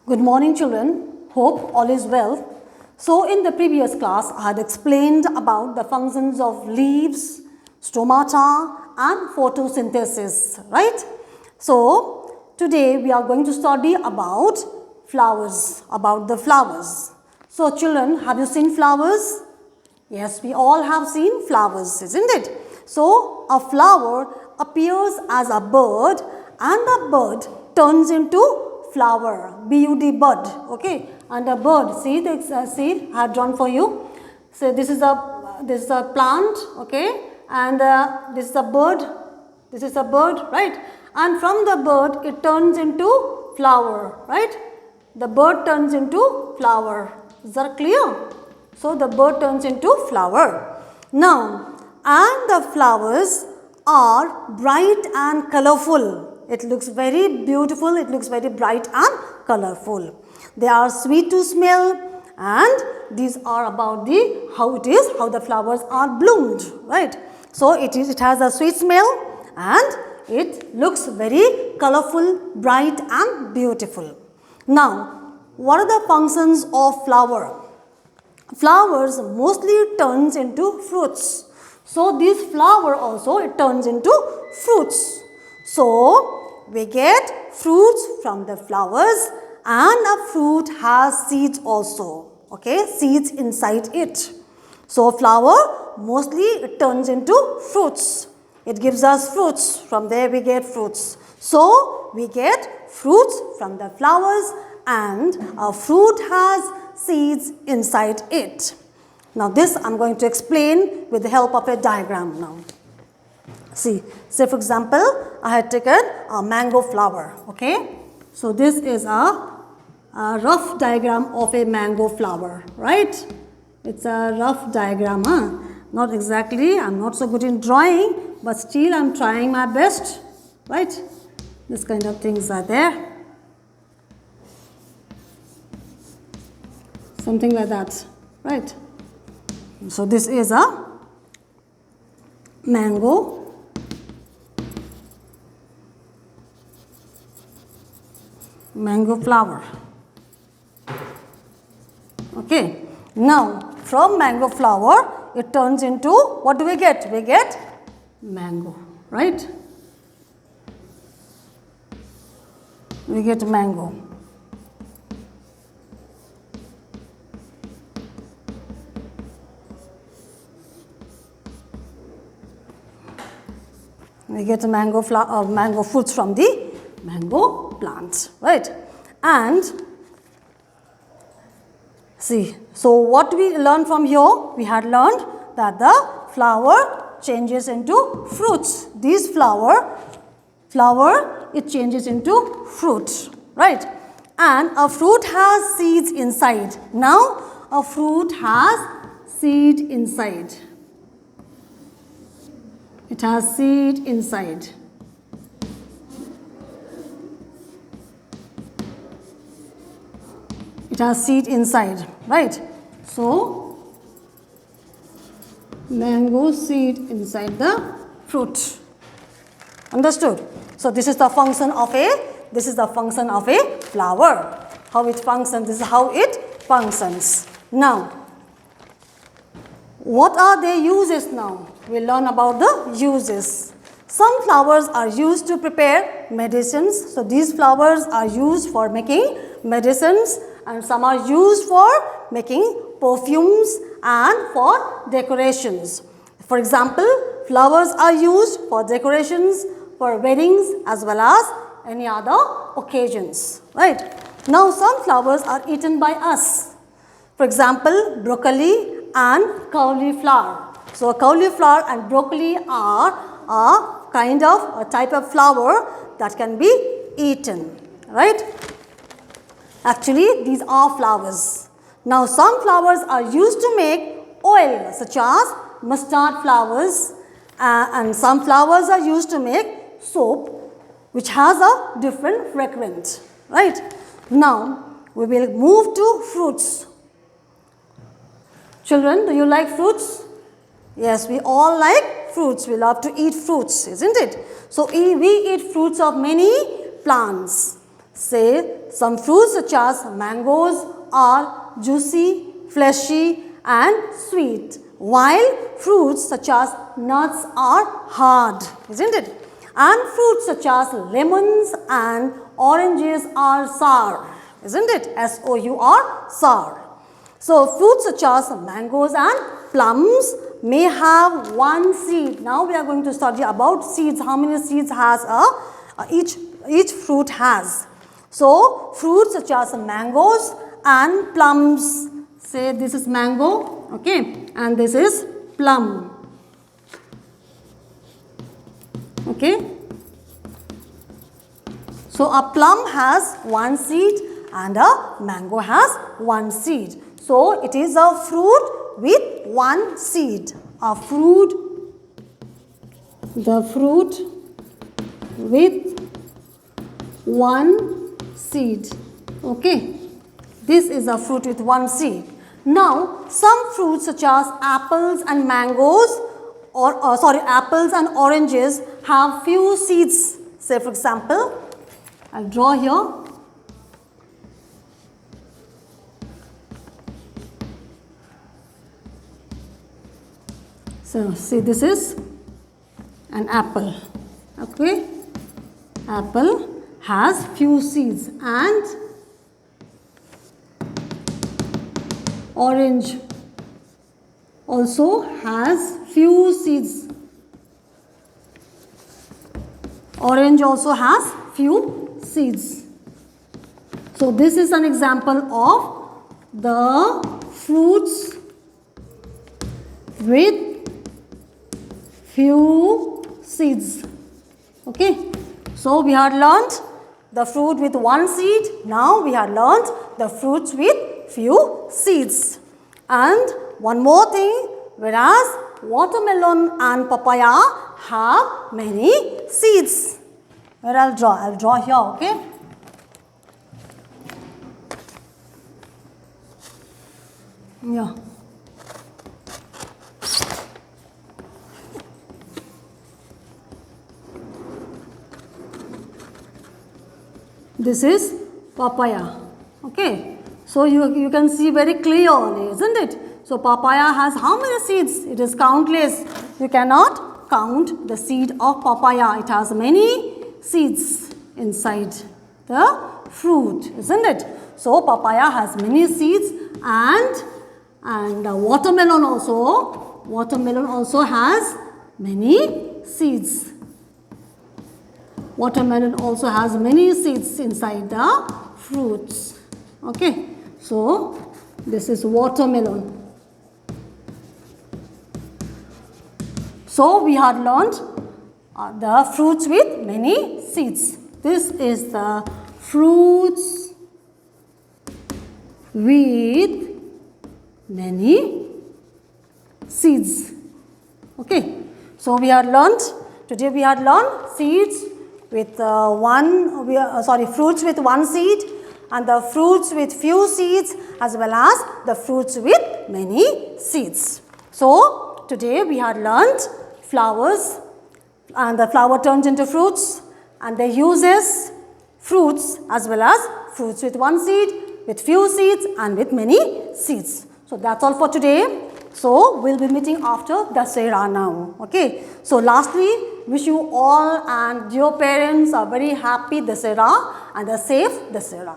Good morning, children. Hope all is well. So, in the previous class, I had explained about the functions of leaves, stomata and photosynthesis, right? So, today we are going to study about flowers, about the flowers. So, children, have you seen flowers? Yes, we all have seen flowers, isn't it? So, a flower appears as a bird and the bird turns into flower, bud, bud, okay, and a bird, see the see I have drawn for you. So this is a plant, okay, and this is a bird, right, and from the bird it turns into flower, right, the bird turns into flower. Is that clear? So the bird turns into flower. Now, and the flowers are bright and colorful. It looks very beautiful, it looks very bright and colorful. They are sweet to smell, and these are about how the flowers are bloomed, right? So it has a sweet smell and it looks very colorful, bright and beautiful. Now, what are the functions of flower? Flowers mostly turns into fruits. So this flower also it turns into fruits. So we get fruits from the flowers, and a fruit has seeds also, okay, seeds inside it. So flower mostly it turns into fruits. It gives us fruits, from there we get fruits. So we get fruits from the flowers, and a fruit has seeds inside it. Now this I am going to explain with the help of a diagram now. See, say for example, I had taken a mango flower, okay. So this is a rough diagram of a mango flower, right. It's a rough diagram, huh? Not exactly, I am not so good in drawing, but still I am trying my best, right. This kind of things are there. Something like that, right. So this is a mango flower, okay. Now from mango flower it turns into, what do we get? We get mango, right. We get mango. We get mango fruits from the mango plants, right. And see, so what we learned from here? We had learned that the flower changes into fruits. These flower it changes into fruit, right. And a fruit has seeds inside. Now a fruit has seed inside. It has seed inside. It has seed inside, right. So mango seed inside the fruit. Understood? So this is the function of a flower. How it functions, this is how it functions. Now, what are their uses now? We'll learn about the uses. Some flowers are used to prepare medicines. So these flowers are used for making medicines, and some are used for making perfumes and for decorations. For example, flowers are used for decorations, for weddings as well as any other occasions, right. Now some flowers are eaten by us. For example, broccoli and cauliflower. So cauliflower and broccoli are a kind of a type of flower that can be eaten, right. Actually, these are flowers. Now some flowers are used to make oil, such as mustard flowers, and some flowers are used to make soap, which has a different fragrance, right. Now we will move to fruits. Children, do you like fruits? Yes, we all like fruits. We love to eat fruits, isn't it? So we eat fruits of many plants. Say some fruits such as mangoes are juicy, fleshy and sweet, while fruits such as nuts are hard, isn't it? And fruits such as lemons and oranges are sour, isn't it? S-O-U-R, sour. So, fruits such as mangoes and plums may have one seed. Now, we are going to study about seeds. How many seeds has each fruit has. So, fruits such as mangoes and plums. Say this is mango, okay, and this is plum. Okay. So, a plum has one seed and a mango has one seed. So, it is a fruit with one seed. The fruit with one seed. Okay. This is a fruit with one seed. Now, some fruits such as apples and mangoes apples and oranges have few seeds. Say for example, I'll draw here. So, see this is an apple, okay. Apple has few seeds and orange also has few seeds. Orange also has few seeds. So, this is an example of the fruits with few seeds. Okay. So, we had learnt the fruit with one seed. Now, we have learnt the fruits with few seeds. And one more thing, whereas watermelon and papaya have many seeds. Where I'll draw here, okay. Yeah. This is papaya, okay. So, you can see very clearly, isn't it? So, papaya has how many seeds? It is countless. You cannot count the seed of papaya. It has many seeds inside the fruit, isn't it? So, papaya has many seeds and watermelon also has many seeds. Watermelon also has many seeds inside the fruits. Okay. So, this is watermelon. So, we had learnt the fruits with many seeds. This is the fruits with many seeds. Okay. So, today we had learnt seeds with fruits with one seed and the fruits with few seeds as well as the fruits with many seeds. So, today we had learnt flowers and the flower turns into fruits and they uses fruits as well as fruits with one seed, with few seeds and with many seeds. So, that's all for today. So, we will be meeting after Dussehra now. Okay. So, lastly, wish you all and your parents a very happy Dussehra and a safe Dussehra.